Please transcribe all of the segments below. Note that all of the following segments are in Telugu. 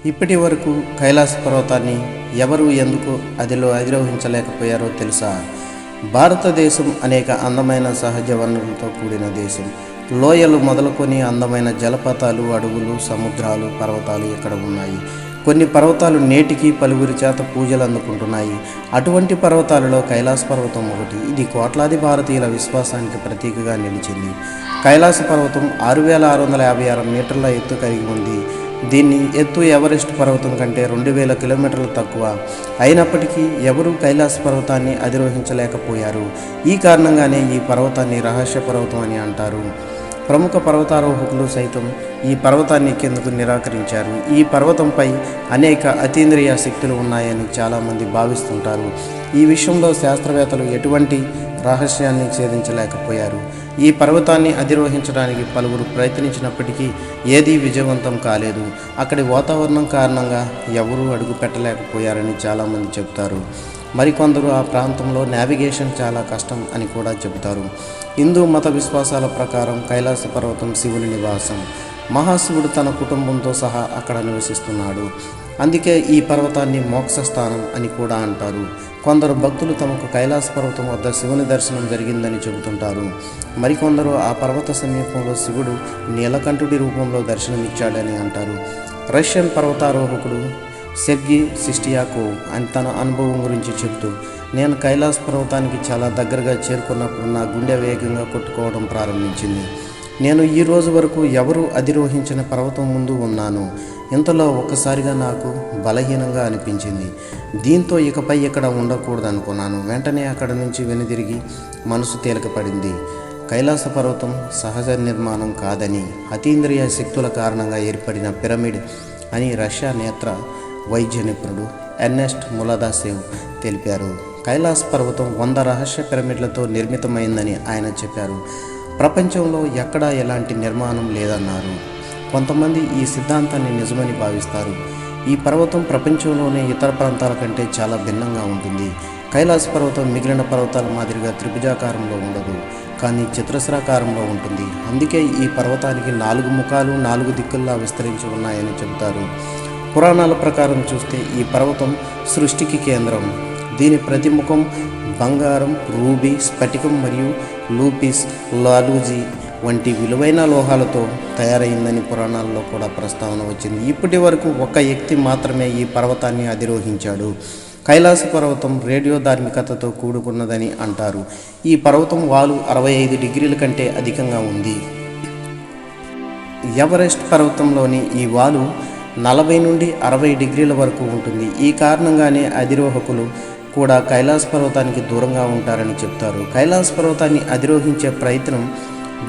ఇప్పటి వరకు కైలాస పర్వతాన్ని ఎవరు ఎందుకు అధిరోహించలేకపోయారో తెలుసా? భారతదేశం అనేక అందమైన సహజ వనరులతో కూడిన దేశం. లోయలు మొదలుకొని అందమైన జలపాతాలు, అడవులు, సముద్రాలు, పర్వతాలు ఇక్కడ ఉన్నాయి. కొన్ని పర్వతాలు నేటికి పలువురి చేత పూజలు అందుకుంటున్నాయి. అటువంటి పర్వతాలలో కైలాస పర్వతం ఒకటి. ఇది కోట్లాది భారతీయుల విశ్వాసానికి ప్రతీకగా నిలిచింది. కైలాస పర్వతం 6656 మీటర్ల ఎత్తు కలిగి ఉంది. దీన్ని ఎత్తు ఎవరెస్ట్ పర్వతం కంటే 2000 కిలోమీటర్లు తక్కువ. అయినప్పటికీ ఎవరూ కైలాస పర్వతాన్ని అధిరోహించలేకపోయారు. ఈ కారణంగానే ఈ పర్వతాన్ని రహస్య పర్వతం అని అంటారు. ప్రముఖ పర్వతారోహకులు సైతం ఈ పర్వతాన్ని ఎక్కేందుకు నిరాకరించారు. ఈ పర్వతంపై అనేక అతీంద్రియ శక్తులు ఉన్నాయని చాలామంది భావిస్తుంటారు. ఈ విషయంలో శాస్త్రవేత్తలు ఎటువంటి రహస్యాన్ని ఛేదించలేకపోయారు. ఈ పర్వతాన్ని అధిరోహించడానికి పలువురు ప్రయత్నించినప్పటికీ ఏదీ విజయవంతం కాలేదు. అక్కడి వాతావరణం కారణంగా ఎవరూ అడుగు పెట్టలేకపోయారని చాలామంది చెబుతారు. మరికొందరు ఆ ప్రాంతంలో నావిగేషన్ చాలా కష్టం అని కూడా చెబుతారు. హిందూ మత విశ్వాసాల ప్రకారం కైలాస పర్వతం శివుని నివాసం. మహాశివుడు తన కుటుంబంతో సహా అక్కడ నివసిస్తున్నాడు. అందుకే ఈ పర్వతాన్ని మోక్ష స్థానం అని కూడా అంటారు. కొందరు భక్తులు తమకు కైలాస పర్వతం వద్ద శివుని దర్శనం జరిగిందని చెబుతుంటారు. మరికొందరు ఆ పర్వత సమీపంలో శివుడు నీలకంఠుడి రూపంలో దర్శనమిచ్చాడని అంటారు. రష్యన్ పర్వతారోహకుడు సెర్గీ సిస్టియాకోవ్ అని తన అనుభవం గురించి చెబుతూ, నేను కైలాస పర్వతానికి చాలా దగ్గరగా చేరుకున్నప్పుడు నా గుండె వేగంగా కొట్టుకోవడం ప్రారంభించింది. నేను ఈ రోజు వరకు ఎవరూ అధిరోహించిన పర్వతం ముందు ఉన్నాను. ఇంతలో ఒక్కసారిగా నాకు బలహీనంగా అనిపించింది. దీంతో ఇకపై ఇక్కడ ఉండకూడదనుకున్నాను. వెంటనే అక్కడ నుంచి వెనుదిరిగి మనసు తేలికపడింది. కైలాస పర్వతం సహజ నిర్మాణం కాదని, అతీంద్రియ శక్తుల కారణంగా ఏర్పడిన పిరమిడ్ అని రష్యా నేత్ర వైద్య నిపుణుడు ఎర్నెస్ట్ ములాదాసేవ్ తెలిపారు. కైలాస పర్వతం 100 రహస్య పిరమిడ్లతో నిర్మితమైందని ఆయన చెప్పారు. ప్రపంచంలో ఎక్కడా ఎలాంటి నిర్మాణం లేదన్నారు. కొంతమంది ఈ సిద్ధాంతాన్ని నిజమని భావిస్తారు. ఈ పర్వతం ప్రపంచంలోనే ఇతర ప్రాంతాల కంటే చాలా భిన్నంగా ఉంటుంది. కైలాస పర్వతం మిగిలిన పర్వతాల మాదిరిగా త్రిభుజాకారంలో ఉండదు, కానీ చతురస్రాకారంలో ఉంటుంది. అందుకే ఈ పర్వతానికి 4 ముఖాలు 4 దిక్కుల్లా విస్తరించి ఉన్నాయని చెబుతారు. పురాణాల ప్రకారం చూస్తే ఈ పర్వతం సృష్టికి కేంద్రం. దీని ప్రతి ముఖం బంగారం, రూబీ, స్ఫటికం మరియు లూపిస్ లాలూజీ వంటి విలువైన లోహాలతో తయారైందని పురాణాల్లో కూడా ప్రస్తావన వచ్చింది. ఇప్పటి వరకు ఒక వ్యక్తి మాత్రమే ఈ పర్వతాన్ని అధిరోహించాడు. కైలాస పర్వతం రేడియో ధార్మికతతో కూడుకున్నదని అంటారు. ఈ పర్వతం వాలు 65 డిగ్రీల కంటే అధికంగా ఉంది. ఎవరెస్ట్ పర్వతంలోని ఈ వాలు 40 నుండి 60 డిగ్రీల వరకు ఉంటుంది. ఈ కారణంగానే అధిరోహకులు కూడా కైలాస పర్వతానికి దూరంగా ఉంటారని చెప్తారు. కైలాస పర్వతాన్ని అధిరోహించే ప్రయత్నం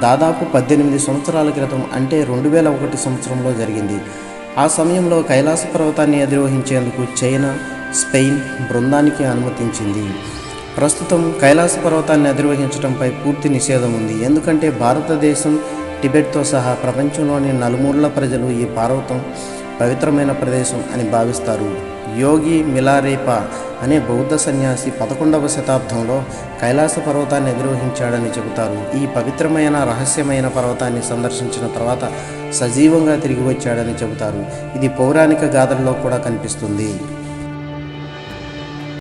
దాదాపు 18 సంవత్సరాల క్రితం అంటే 2001 సంవత్సరంలో జరిగింది. ఆ సమయంలో కైలాస పర్వతాన్ని అధిరోహించేందుకు చైనా, స్పెయిన్ బృందానికి అనుమతించింది. ప్రస్తుతం కైలాస పర్వతాన్ని అధిరోహించడంపై పూర్తి నిషేధం ఉంది. ఎందుకంటే భారతదేశం, టిబెట్తో సహా ప్రపంచంలోని నలుమూలల ప్రజలు ఈ పర్వతం పవిత్రమైన ప్రదేశం అని భావిస్తారు. యోగి మిలారేపా అనే బౌద్ధ సన్యాసి 11వ శతాబ్దంలో కైలాస పర్వతాన్ని అధిరోహించాడని చెబుతారు. ఈ పవిత్రమైన రహస్యమైన పర్వతాన్ని సందర్శించిన తర్వాత సజీవంగా తిరిగి వచ్చాడని చెబుతారు. ఇది పౌరాణిక గాథల్లో కూడా కనిపిస్తుంది.